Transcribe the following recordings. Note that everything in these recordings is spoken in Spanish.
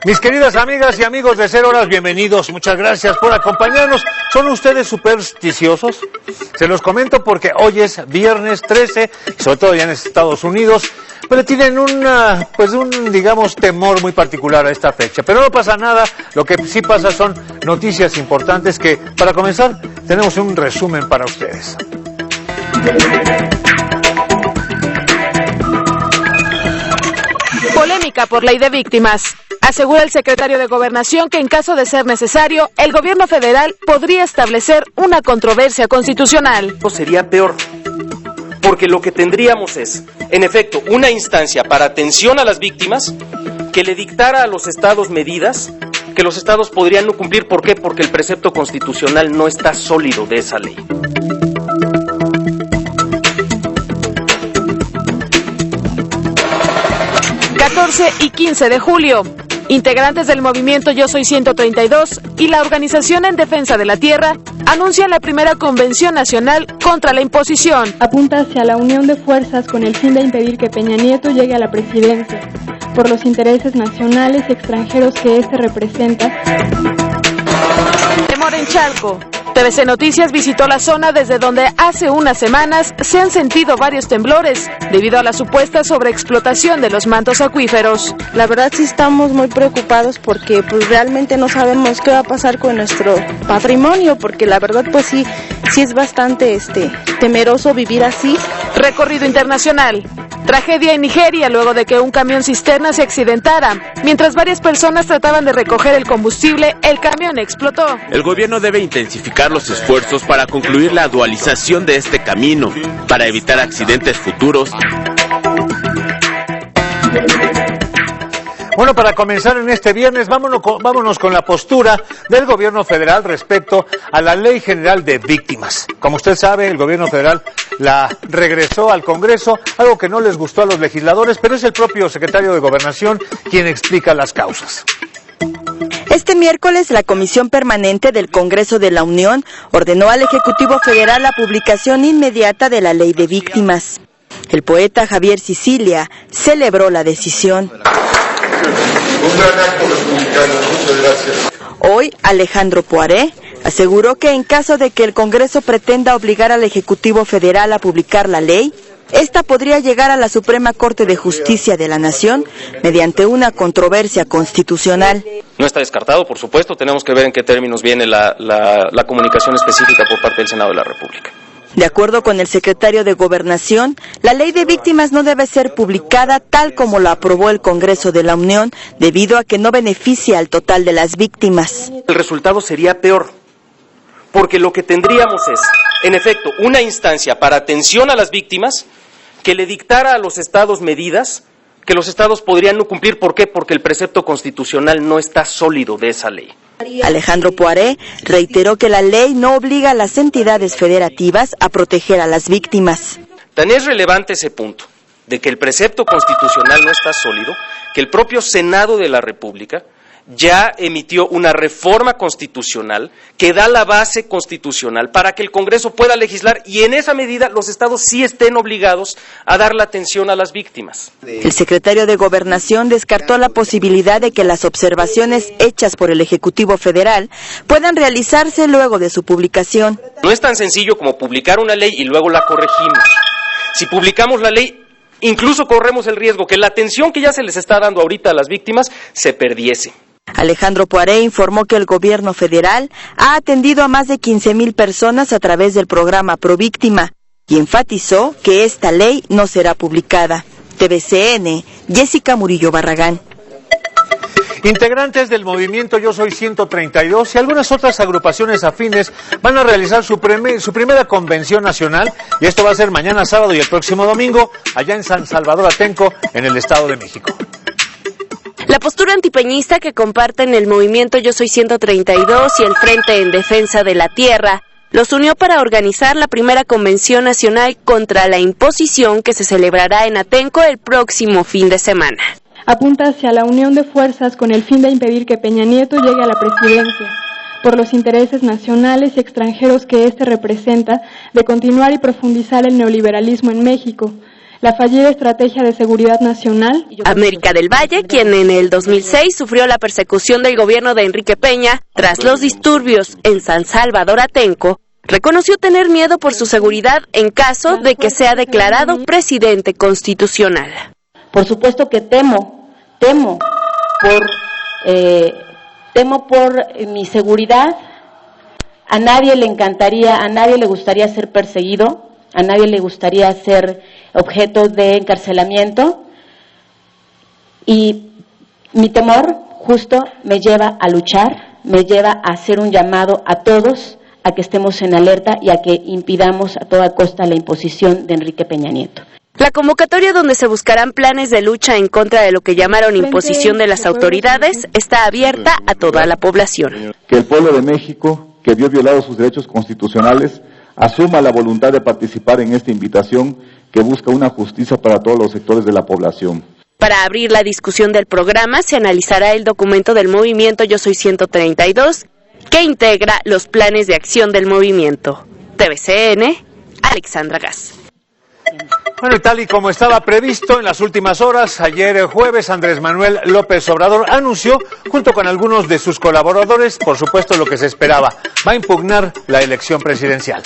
Mis queridas amigas y amigos de 0 Horas, bienvenidos. Muchas gracias por acompañarnos. ¿Son ustedes supersticiosos? Se los comento porque hoy es viernes 13, y sobre todo ya en Estados Unidos, pero tienen un digamos, temor muy particular a esta fecha. Pero no pasa nada, lo que sí pasa son noticias importantes que, para comenzar, tenemos un resumen para ustedes. Polémica por ley de víctimas. Asegura el secretario de Gobernación que en caso de ser necesario, el gobierno federal podría establecer una controversia constitucional. Sería peor, porque lo que tendríamos es, en efecto, una instancia para atención a las víctimas que le dictara a los estados medidas que los estados podrían no cumplir. ¿Por qué? Porque el precepto constitucional no está sólido de esa ley. Y 15 de julio, integrantes del movimiento Yo Soy 132 y la Organización en Defensa de la Tierra anuncian la primera convención nacional contra la imposición. Apunta hacia la unión de fuerzas con el fin de impedir que Peña Nieto llegue a la presidencia, por los intereses nacionales y extranjeros que este representa. Temor en Chalco. TVC Noticias visitó la zona desde donde hace unas semanas se han sentido varios temblores debido a la supuesta sobreexplotación de los mantos acuíferos. La verdad sí estamos muy preocupados porque realmente no sabemos qué va a pasar con nuestro patrimonio, porque la verdad sí es bastante temeroso vivir así. Recorrido internacional. Tragedia en Nigeria luego de que un camión cisterna se accidentara. Mientras varias personas trataban de recoger el combustible, el camión explotó. El gobierno debe intensificar los esfuerzos para concluir la dualización de este camino, para evitar accidentes futuros. Bueno, para comenzar en este viernes, vámonos con la postura del gobierno federal respecto a la Ley General de Víctimas. Como usted sabe, el gobierno federal la regresó al Congreso, algo que no les gustó a los legisladores, pero es el propio secretario de Gobernación quien explica las causas. Este miércoles, la Comisión Permanente del Congreso de la Unión ordenó al Ejecutivo Federal la publicación inmediata de la Ley de Víctimas. El poeta Javier Sicilia celebró la decisión. Un gran acto republicano, muchas gracias. Hoy, Alejandro Poiré aseguró que en caso de que el Congreso pretenda obligar al Ejecutivo Federal a publicar la ley, esta podría llegar a la Suprema Corte de Justicia de la Nación mediante una controversia constitucional. No está descartado, por supuesto, tenemos que ver en qué términos viene la comunicación específica por parte del Senado de la República. De acuerdo con el secretario de Gobernación, la Ley de Víctimas no debe ser publicada tal como la aprobó el Congreso de la Unión, debido a que no beneficia al total de las víctimas. El resultado sería peor, porque lo que tendríamos es, en efecto, una instancia para atención a las víctimas que le dictara a los estados medidas que los estados podrían no cumplir. ¿Por qué? Porque el precepto constitucional no está sólido de esa ley. Alejandro Poiré reiteró que la ley no obliga a las entidades federativas a proteger a las víctimas. Tan es relevante ese punto, de que el precepto constitucional no está sólido, que el propio Senado de la República ya emitió una reforma constitucional que da la base constitucional para que el Congreso pueda legislar y en esa medida los estados sí estén obligados a dar la atención a las víctimas. El secretario de Gobernación descartó la posibilidad de que las observaciones hechas por el Ejecutivo Federal puedan realizarse luego de su publicación. No es tan sencillo como publicar una ley y luego la corregimos. Si publicamos la ley, incluso corremos el riesgo que la atención que ya se les está dando ahorita a las víctimas se perdiese. Alejandro Poiré informó que el gobierno federal ha atendido a más de 15,000 personas a través del programa Províctima y enfatizó que esta ley no será publicada. TVCN, Jessica Murillo Barragán. Integrantes del movimiento Yo Soy 132 y algunas otras agrupaciones afines van a realizar su primera convención nacional, y esto va a ser mañana sábado y el próximo domingo allá en San Salvador Atenco, en el Estado de México. La postura antipeñista que comparten el movimiento Yo Soy 132 y el Frente en Defensa de la Tierra los unió para organizar la primera convención nacional contra la imposición que se celebrará en Atenco el próximo fin de semana. Apunta hacia la unión de fuerzas con el fin de impedir que Peña Nieto llegue a la presidencia, por los intereses nacionales y extranjeros que este representa, de continuar y profundizar el neoliberalismo en México. la fallida estrategia de seguridad nacional. América del Valle, quien en el 2006 sufrió la persecución del gobierno de Enrique Peña tras los disturbios en San Salvador Atenco, reconoció tener miedo por su seguridad en caso de que sea declarado presidente constitucional. Por supuesto que temo por mi seguridad. A nadie le encantaría, a nadie le gustaría ser perseguido, a nadie le gustaría ser objeto de encarcelamiento, y mi temor justo me lleva a luchar, me lleva a hacer un llamado a todos a que estemos en alerta y a que impidamos a toda costa la imposición de Enrique Peña Nieto. La convocatoria, donde se buscarán planes de lucha en contra de lo que llamaron imposición de las autoridades, está abierta a toda la población. Que el pueblo de México, que vio violados sus derechos constitucionales, asuma la voluntad de participar en esta invitación que busca una justicia para todos los sectores de la población. Para abrir la discusión del programa, se analizará el documento del movimiento Yo Soy 132, que integra los planes de acción del movimiento. TVCN, Alexandra Gas. Bueno, y tal y como estaba previsto en las últimas horas, ayer jueves, Andrés Manuel López Obrador anunció, junto con algunos de sus colaboradores, por supuesto lo que se esperaba, va a impugnar la elección presidencial.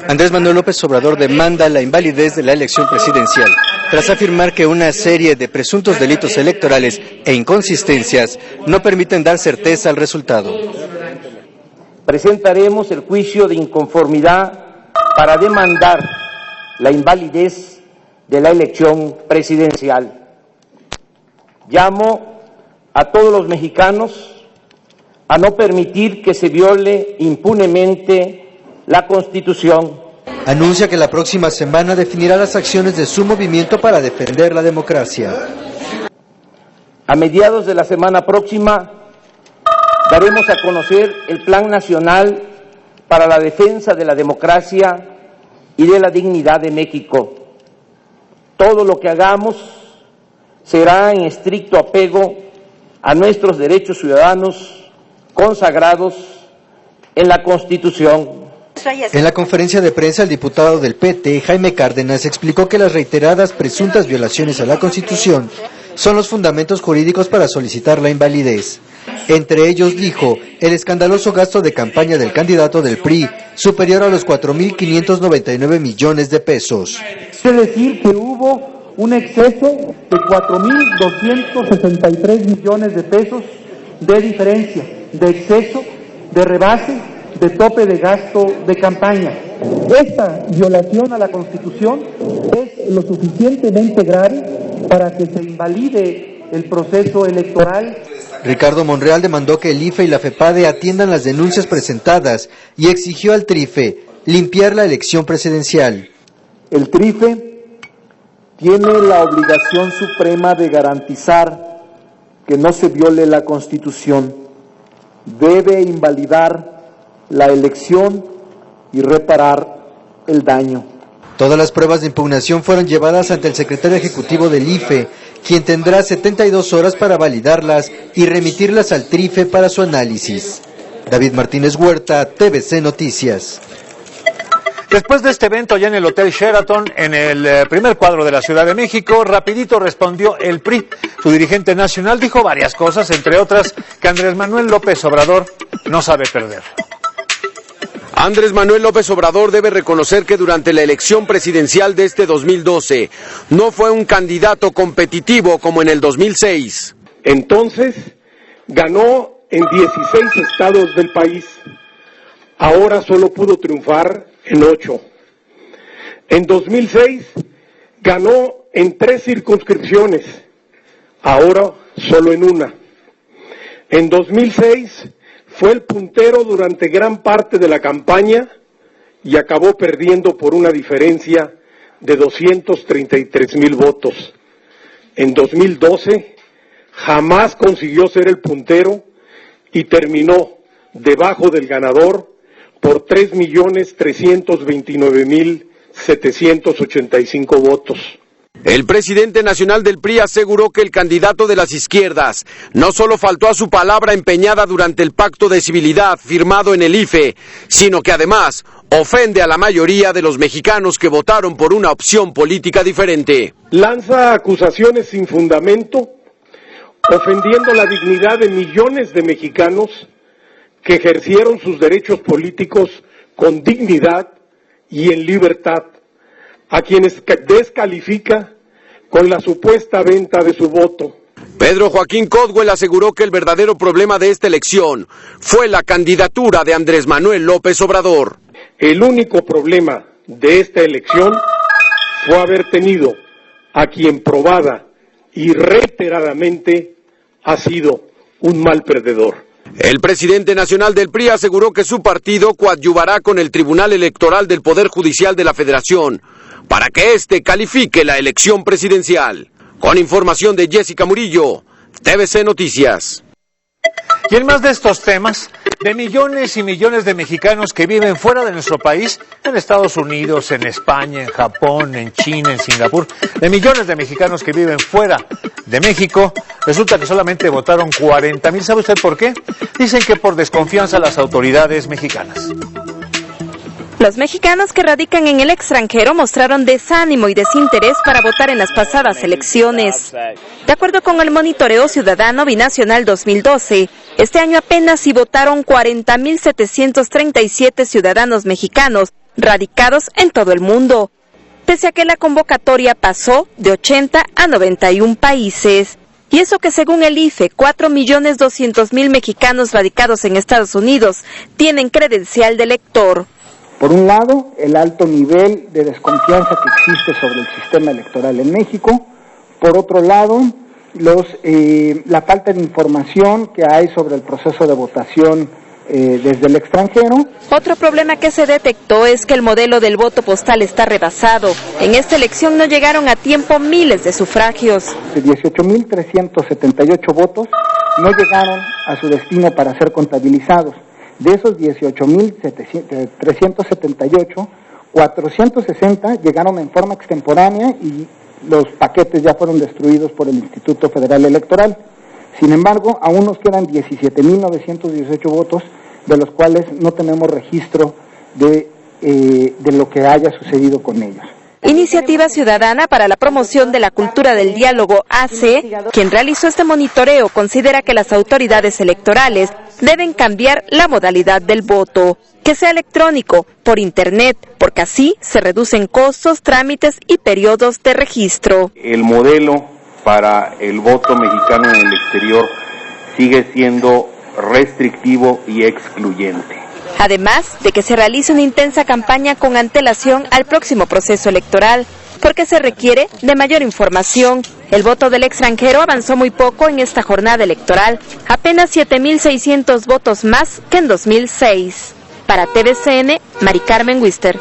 Andrés Manuel López Obrador demanda la invalidez de la elección presidencial, tras afirmar que una serie de presuntos delitos electorales e inconsistencias no permiten dar certeza al resultado. Presentaremos el juicio de inconformidad para demandar la invalidez de la elección presidencial. Llamo a todos los mexicanos a no permitir que se viole impunemente la Constitución. Anuncia que la próxima semana definirá las acciones de su movimiento para defender la democracia. A mediados de la semana próxima daremos a conocer el Plan Nacional para la Defensa de la Democracia y de la Dignidad de México. Todo lo que hagamos será en estricto apego a nuestros derechos ciudadanos consagrados en la Constitución. En la conferencia de prensa, el diputado del PT, Jaime Cárdenas, explicó que las reiteradas presuntas violaciones a la Constitución son los fundamentos jurídicos para solicitar la invalidez. Entre ellos, dijo, el escandaloso gasto de campaña del candidato del PRI, superior a los 4.599 millones de pesos. Quiere decir que hubo un exceso de 4.263 millones de pesos de diferencia, de exceso, de rebase, de tope de gasto de campaña. Esta violación a la Constitución es lo suficientemente grave para que se invalide el proceso electoral. Ricardo Monreal demandó que el IFE y la FEPADE atiendan las denuncias presentadas y exigió al TRIFE limpiar la elección presidencial. El TRIFE tiene la obligación suprema de garantizar que no se viole la Constitución. Debe invalidar la elección y reparar el daño. Todas las pruebas de impugnación fueron llevadas ante el secretario ejecutivo del IFE, quien tendrá 72 horas para validarlas y remitirlas al TRIFE para su análisis. David Martínez Huerta, TVC Noticias. Después de este evento ya en el Hotel Sheraton, en el primer cuadro de la Ciudad de México, rapidito respondió el PRI. Su dirigente nacional dijo varias cosas, entre otras que Andrés Manuel López Obrador no sabe perder. Andrés Manuel López Obrador debe reconocer que durante la elección presidencial de este 2012 no fue un candidato competitivo como en el 2006. Entonces ganó en 16 estados del país. Ahora solo pudo triunfar en 8. En 2006 ganó en 3 circunscripciones. Ahora solo en 1. En 2006 fue el puntero durante gran parte de la campaña y acabó perdiendo por una diferencia de 233,000 votos. En 2012 jamás consiguió ser el puntero y terminó debajo del ganador por 3,329,785 votos. El presidente nacional del PRI aseguró que el candidato de las izquierdas no solo faltó a su palabra empeñada durante el pacto de civilidad firmado en el IFE, sino que además ofende a la mayoría de los mexicanos que votaron por una opción política diferente. Lanza acusaciones sin fundamento, ofendiendo la dignidad de millones de mexicanos que ejercieron sus derechos políticos con dignidad y en libertad, a quienes descalifica con la supuesta venta de su voto. Pedro Joaquín Codwell aseguró que el verdadero problema de esta elección fue la candidatura de Andrés Manuel López Obrador. El único problema de esta elección fue haber tenido a quien probada y reiteradamente ha sido un mal perdedor. El presidente nacional del PRI aseguró que su partido coadyuvará con el Tribunal Electoral del Poder Judicial de la Federación para que éste califique la elección presidencial. Con información de Jessica Murillo, TVC Noticias. Y en más de estos temas, de millones y millones de mexicanos que viven fuera de nuestro país, en Estados Unidos, en España, en Japón, en China, en Singapur, de millones de mexicanos que viven fuera de México, resulta que solamente votaron 40,000. ¿Sabe usted por qué? Dicen que por desconfianza a las autoridades mexicanas. Los mexicanos que radican en el extranjero mostraron desánimo y desinterés para votar en las pasadas elecciones. De acuerdo con el Monitoreo Ciudadano Binacional 2012, este año apenas sí votaron 40,737 ciudadanos mexicanos radicados en todo el mundo, pese a que la convocatoria pasó de 80 a 91 países. Y eso que según el IFE, 4,200,000 mexicanos radicados en Estados Unidos tienen credencial de elector. Por un lado, el alto nivel de desconfianza que existe sobre el sistema electoral en México. Por otro lado, la falta de información que hay sobre el proceso de votación desde el extranjero. Otro problema que se detectó es que el modelo del voto postal está rebasado. En esta elección no llegaron a tiempo miles de sufragios. De 18,378 votos no llegaron a su destino para ser contabilizados. De esos 18,378, 460 llegaron en forma extemporánea y los paquetes ya fueron destruidos por el Instituto Federal Electoral. Sin embargo, aún nos quedan 17,918 votos, de los cuales no tenemos registro de lo que haya sucedido con ellos. Iniciativa Ciudadana para la Promoción de la Cultura del Diálogo, AC, quien realizó este monitoreo, considera que las autoridades electorales deben cambiar la modalidad del voto, que sea electrónico, por internet, porque así se reducen costos, trámites y periodos de registro. El modelo para el voto mexicano en el exterior sigue siendo restrictivo y excluyente. Además de que se realice una intensa campaña con antelación al próximo proceso electoral, porque se requiere de mayor información. El voto del extranjero avanzó muy poco en esta jornada electoral, apenas 7,600 votos más que en 2006. Para TVCN, Mari Carmen Wister.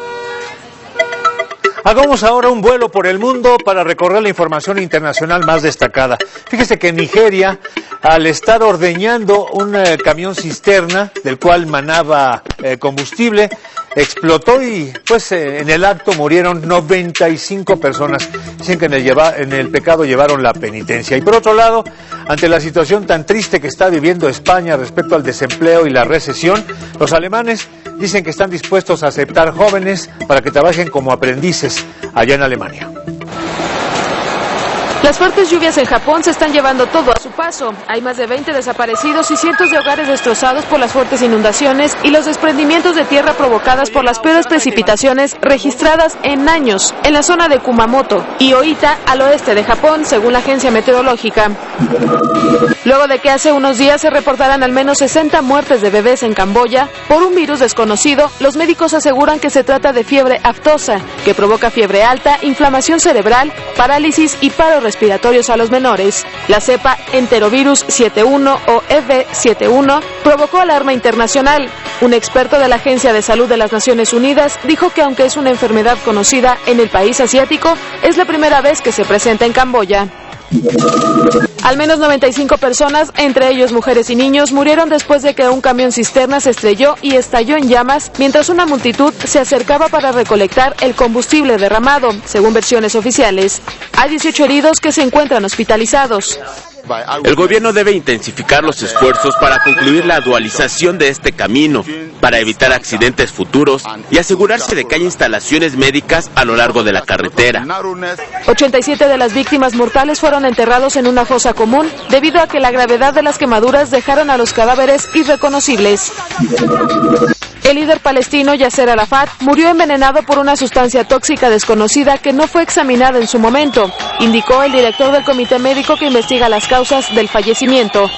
Hagamos ahora un vuelo por el mundo para recorrer la información internacional más destacada. Fíjese que en Nigeria, al estar ordeñando un camión cisterna del cual manaba combustible, explotó y pues en el acto murieron 95 personas. Dicen que en el pecado llevaron la penitencia. Y por otro lado, ante la situación tan triste que está viviendo España respecto al desempleo y la recesión, los alemanes dicen que están dispuestos a aceptar jóvenes para que trabajen como aprendices allá en Alemania. Las fuertes lluvias en Japón se están llevando todo a su paso. Hay más de 20 desaparecidos y cientos de hogares destrozados por las fuertes inundaciones y los desprendimientos de tierra provocadas por las peores precipitaciones registradas en años en la zona de Kumamoto y Oita, al oeste de Japón, según la agencia meteorológica. Luego de que hace unos días se reportaran al menos 60 muertes de bebés en Camboya por un virus desconocido, los médicos aseguran que se trata de fiebre aftosa, que provoca fiebre alta, inflamación cerebral, parálisis y paro respiratorios a los menores. La cepa enterovirus 7.1 o EV7.1 provocó alarma internacional. Un experto de la Agencia de Salud de las Naciones Unidas dijo que aunque es una enfermedad conocida en el país asiático, es la primera vez que se presenta en Camboya. Al menos 95 personas, entre ellos mujeres y niños, murieron después de que un camión cisterna se estrelló y estalló en llamas mientras una multitud se acercaba para recolectar el combustible derramado, según versiones oficiales. Hay 18 heridos que se encuentran hospitalizados. El gobierno debe intensificar los esfuerzos para concluir la dualización de este camino, para evitar accidentes futuros y asegurarse de que hay instalaciones médicas a lo largo de la carretera. 87 de las víctimas mortales fueron enterrados en una fosa común debido a que la gravedad de las quemaduras dejaron a los cadáveres irreconocibles. El líder palestino Yasser Arafat murió envenenado por una sustancia tóxica desconocida que no fue examinada en su momento, indicó el director del comité médico que investiga las causas del fallecimiento.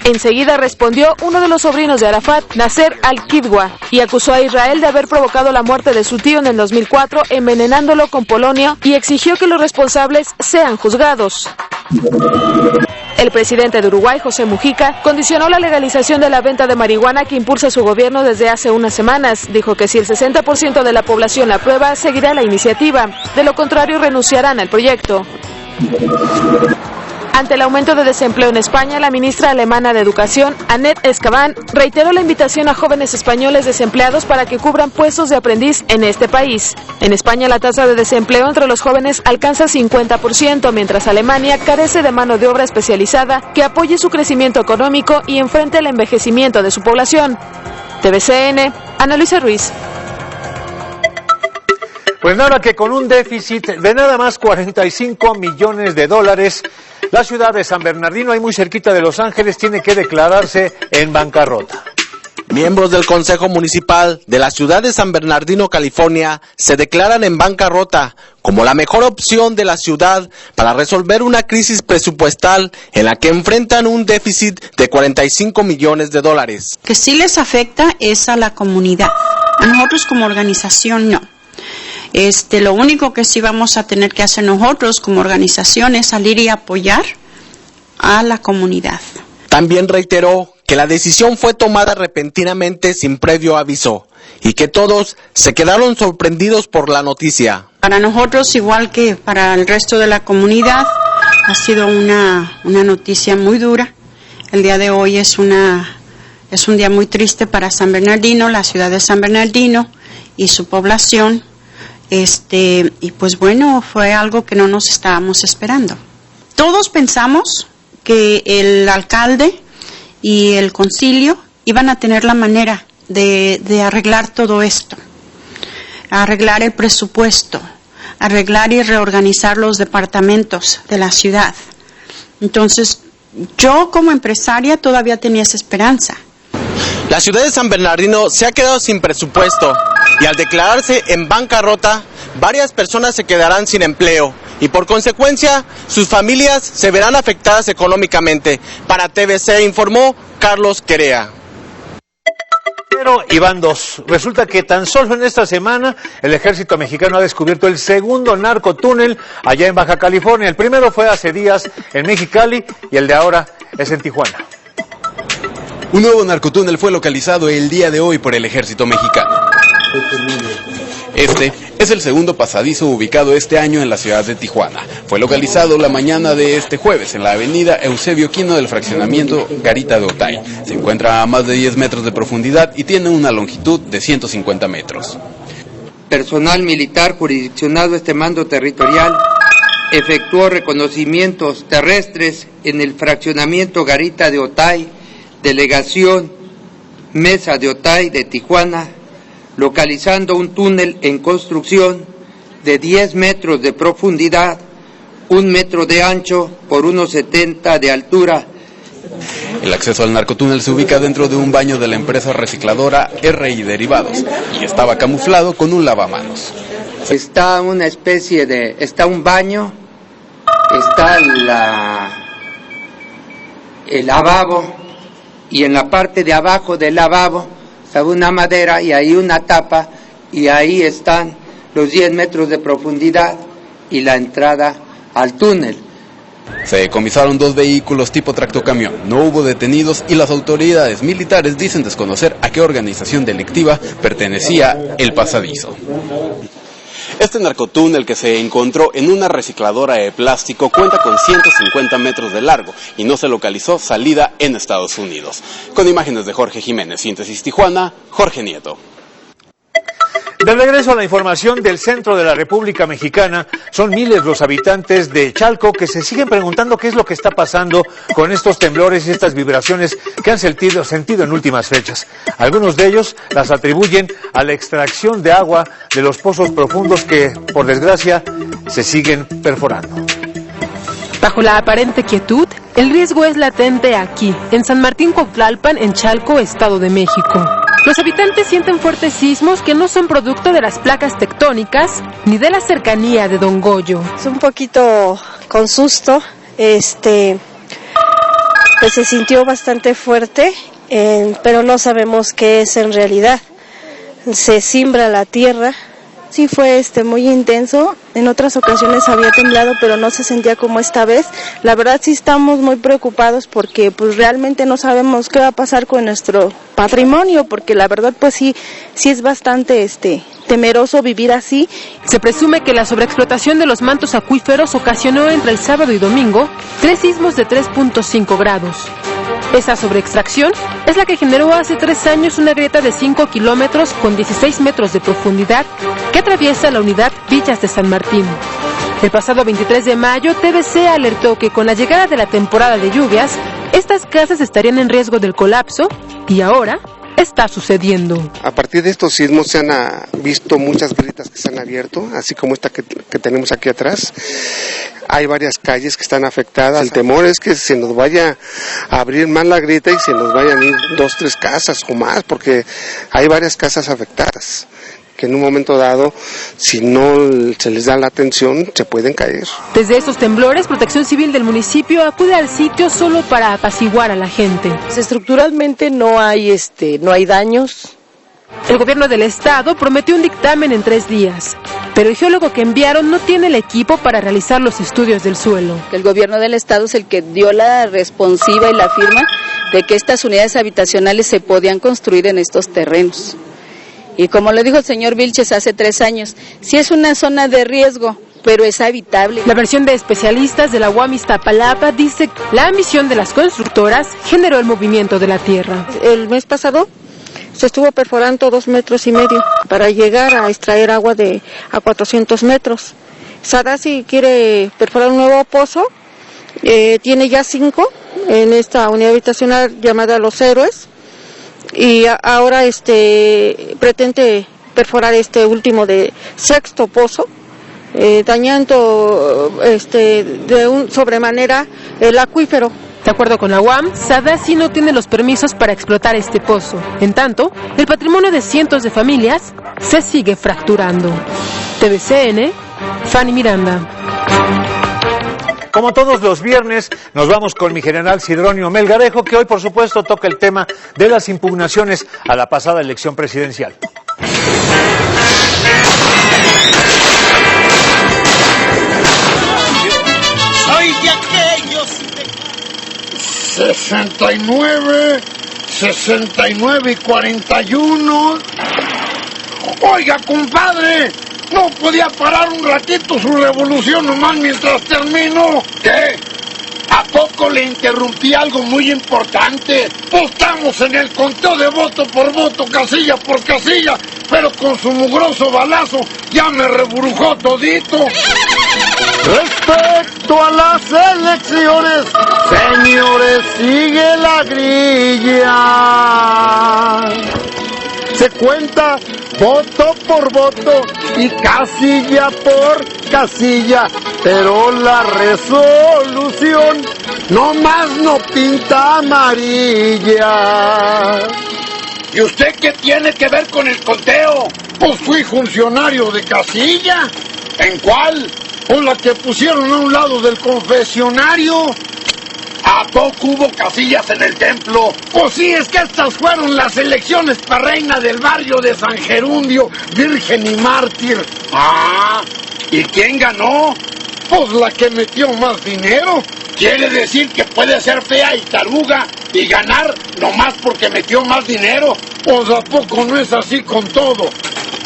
Enseguida respondió uno de los sobrinos de Arafat, Nasser al-Kidwa, y acusó a Israel de haber provocado la muerte de su tío en el 2004 envenenándolo con polonio y exigió que los responsables sean juzgados. El presidente de Uruguay, José Mujica, condicionó la legalización de la venta de marihuana que impulsa su gobierno desde hace unas semanas. Dijo que si el 60% de la población la aprueba, seguirá la iniciativa. De lo contrario, renunciarán al proyecto. Ante el aumento de desempleo en España, la ministra alemana de Educación, Annette Schiavone, reiteró la invitación a jóvenes españoles desempleados para que cubran puestos de aprendiz en este país. En España, la tasa de desempleo entre los jóvenes alcanza 50%, mientras Alemania carece de mano de obra especializada que apoye su crecimiento económico y enfrente el envejecimiento de su población. TVCN, Ana Luisa Ruiz. Pues nada, que con un déficit de nada más 45 millones de dólares, la ciudad de San Bernardino, ahí muy cerquita de Los Ángeles, tiene que declararse en bancarrota. Miembros del Consejo Municipal de la ciudad de San Bernardino, California, se declaran en bancarrota como la mejor opción de la ciudad para resolver una crisis presupuestal en la que enfrentan un déficit de 45 millones de dólares. Que sí les afecta es a la comunidad, a nosotros como organización no. Lo único que sí vamos a tener que hacer nosotros como organización es salir y apoyar a la comunidad. También reiteró que la decisión fue tomada repentinamente sin previo aviso y que todos se quedaron sorprendidos por la noticia. Para nosotros, igual que para el resto de la comunidad, ha sido una noticia muy dura. El día de hoy es un día muy triste para San Bernardino, la ciudad de San Bernardino y su población. Y pues bueno, fue algo que no nos estábamos esperando. Todos pensamos que el alcalde y el concilio iban a tener la manera de arreglar todo esto, arreglar el presupuesto, arreglar y reorganizar los departamentos de la ciudad. Entonces, yo como empresaria todavía tenía esa esperanza. La ciudad de San Bernardino se ha quedado sin presupuesto y al declararse en bancarrota, varias personas se quedarán sin empleo y por consecuencia sus familias se verán afectadas económicamente. Para TVC informó Carlos Querea. Pero iban dos. Resulta que tan solo en esta semana el ejército mexicano ha descubierto el segundo narcotúnel allá en Baja California. El primero fue hace días en Mexicali y el de ahora es en Tijuana. Un nuevo narcotúnel fue localizado el día de hoy por el ejército mexicano. Este es el segundo pasadizo ubicado este año en la ciudad de Tijuana. Fue localizado la mañana de este jueves en la avenida Eusebio Quino del fraccionamiento Garita de Otay. Se encuentra a más de 10 metros de profundidad y tiene una longitud de 150 metros. Personal militar jurisdiccionado a este mando territorial efectuó reconocimientos terrestres en el fraccionamiento Garita de Otay, delegación Mesa de Otay de Tijuana, localizando un túnel en construcción de 10 metros de profundidad, 1 metro de ancho por 1,70 de altura. El acceso al narcotúnel se ubica dentro de un baño de la empresa recicladora RI Derivados y estaba camuflado con un lavamanos. Está una especie de, está un baño, está el lavabo y en la parte de abajo del lavabo está una madera y ahí una tapa y ahí están los 10 metros de profundidad y la entrada al túnel. Se decomisaron 2 vehículos tipo tractocamión, no hubo detenidos y las autoridades militares dicen desconocer a qué organización delictiva pertenecía el pasadizo. Este narcotúnel que se encontró en una recicladora de plástico cuenta con 150 metros de largo y no se localizó salida en Estados Unidos. Con imágenes de Jorge Jiménez, Síntesis Tijuana, Jorge Nieto. De regreso a la información del centro de la República Mexicana, son miles los habitantes de Chalco que se siguen preguntando qué es lo que está pasando con estos temblores y estas vibraciones que han sentido en últimas fechas. Algunos de ellos las atribuyen a la extracción de agua de los pozos profundos que, por desgracia, se siguen perforando. Bajo la aparente quietud, el riesgo es latente aquí, en San Martín Cuautlalpan, en Chalco, Estado de México. Los habitantes sienten fuertes sismos que no son producto de las placas tectónicas ni de la cercanía de Don Goyo. Es un poquito con susto, pues se sintió bastante fuerte, pero no sabemos qué es en realidad. Se simbra la tierra. Sí fue muy intenso, en otras ocasiones había temblado, pero no se sentía como esta vez. La verdad sí estamos muy preocupados porque pues realmente no sabemos qué va a pasar con nuestro patrimonio, porque la verdad pues sí es bastante temeroso vivir así. Se presume que la sobreexplotación de los mantos acuíferos ocasionó entre el sábado y domingo 3 sismos de 3.5 grados. Esa sobreextracción es la que generó hace 3 años una grieta de 5 kilómetros con 16 metros de profundidad que atraviesa la unidad Villas de San Martín. El pasado 23 de mayo, TVC alertó que con la llegada de la temporada de lluvias, estas casas estarían en riesgo del colapso y ahora está sucediendo. A partir de estos sismos se han visto muchas grietas que se han abierto, así como esta que tenemos aquí atrás. Hay varias calles que están afectadas. El temor es que se nos vaya a abrir más la grieta y se nos vayan a ir 2, 3 casas o más, porque hay varias casas afectadas que en un momento dado, si no se les da la atención, se pueden caer. Desde estos temblores, Protección Civil del municipio acude al sitio solo para apaciguar a la gente. Estructuralmente no hay daños. El gobierno del estado prometió un dictamen en 3 días, pero el geólogo que enviaron no tiene el equipo para realizar los estudios del suelo. El gobierno del estado es el que dio la responsiva y la firma de que estas unidades habitacionales se podían construir en estos terrenos. Y como le dijo el señor Vilches hace 3 años, sí es una zona de riesgo, pero es habitable. La versión de especialistas de la UAM Iztapalapa dice que la ambición de las constructoras generó el movimiento de la tierra. El mes pasado se estuvo perforando 2,5 metros para llegar a extraer agua a 400 metros. Sadasi quiere perforar un nuevo pozo, tiene ya 5 en esta unidad habitacional llamada Los Héroes, y ahora pretende perforar este último de 6º pozo, dañando de sobremanera el acuífero. De acuerdo con la UAM, Sadasi no tiene los permisos para explotar este pozo. En tanto, el patrimonio de cientos de familias se sigue fracturando. TVCN, Fanny Miranda. Como todos los viernes, nos vamos con mi general Sidronio Melgarejo, que hoy, por supuesto, toca el tema de las impugnaciones a la pasada elección presidencial. Soy de aquellos 69 y 41. Oiga, compadre, no podía parar un ratito su revolución nomás mientras termino. ¿Qué? ¿A poco le interrumpí algo muy importante? Pues estamos en el conteo de voto por voto, casilla por casilla, pero con su mugroso balazo ya me reburujó todito. Respecto a las elecciones, señores, sigue la grilla. Se cuenta voto por voto y casilla por casilla, pero la resolución nomás no pinta amarilla. ¿Y usted qué tiene que ver con el conteo? Pues fui funcionario de casilla. ¿En cuál? Pues la que pusieron a un lado del confesionario. ¿A poco hubo casillas en el templo? Pues sí, es que estas fueron las elecciones para reina del barrio de San Gerundio, virgen y mártir. Ah, ¿y quién ganó? Pues la que metió más dinero. Quiere decir que puede ser fea y taruga y ganar nomás porque metió más dinero. Pues ¿a poco no es así con todo?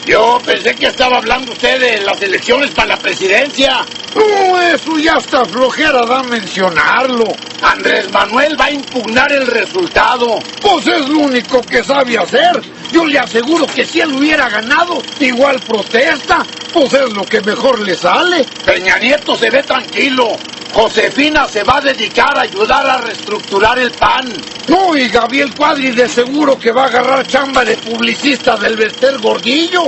Yo pensé que estaba hablando usted de las elecciones para la presidencia. No, eso ya está flojera da mencionarlo. Andrés Manuel va a impugnar el resultado. Pues es lo único que sabe hacer. Yo le aseguro que si él hubiera ganado, igual protesta. Pues es lo que mejor le sale. Peña Nieto se ve tranquilo. Josefina se va a dedicar a ayudar a reestructurar el PAN. No, y Gabriel Cuadri de seguro que va a agarrar chamba de publicista del Bester Gordillo.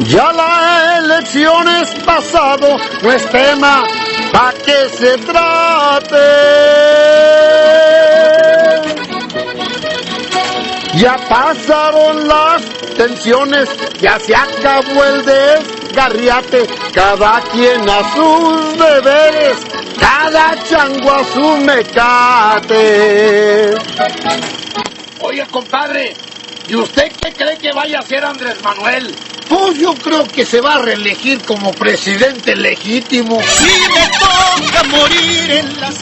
Ya la elección es pasado, no es tema pa' que se trate. Ya pasaron las tensiones, ya se acabó el desgarriate, cada quien a sus deberes, cada chango a su mecate. Oye, compadre, ¿y usted qué cree que vaya a hacer Andrés Manuel? Pues yo creo que se va a reelegir como presidente legítimo. Si me toca morir en las...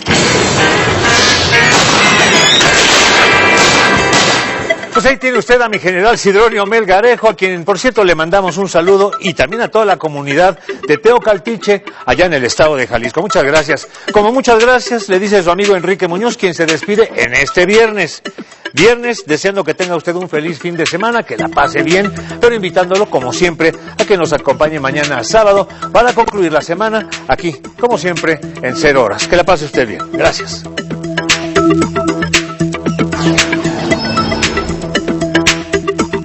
Pues ahí tiene usted a mi general Sidronio Melgarejo, a quien por cierto le mandamos un saludo, y también a toda la comunidad de Teocaltiche, allá en el estado de Jalisco. Muchas gracias. Como muchas gracias le dice su amigo Enrique Muñoz, quien se despide en este viernes. Viernes, deseando que tenga usted un feliz fin de semana, que la pase bien, pero invitándolo, como siempre, a que nos acompañe mañana sábado para concluir la semana aquí, como siempre, en 0 horas. Que la pase usted bien. Gracias.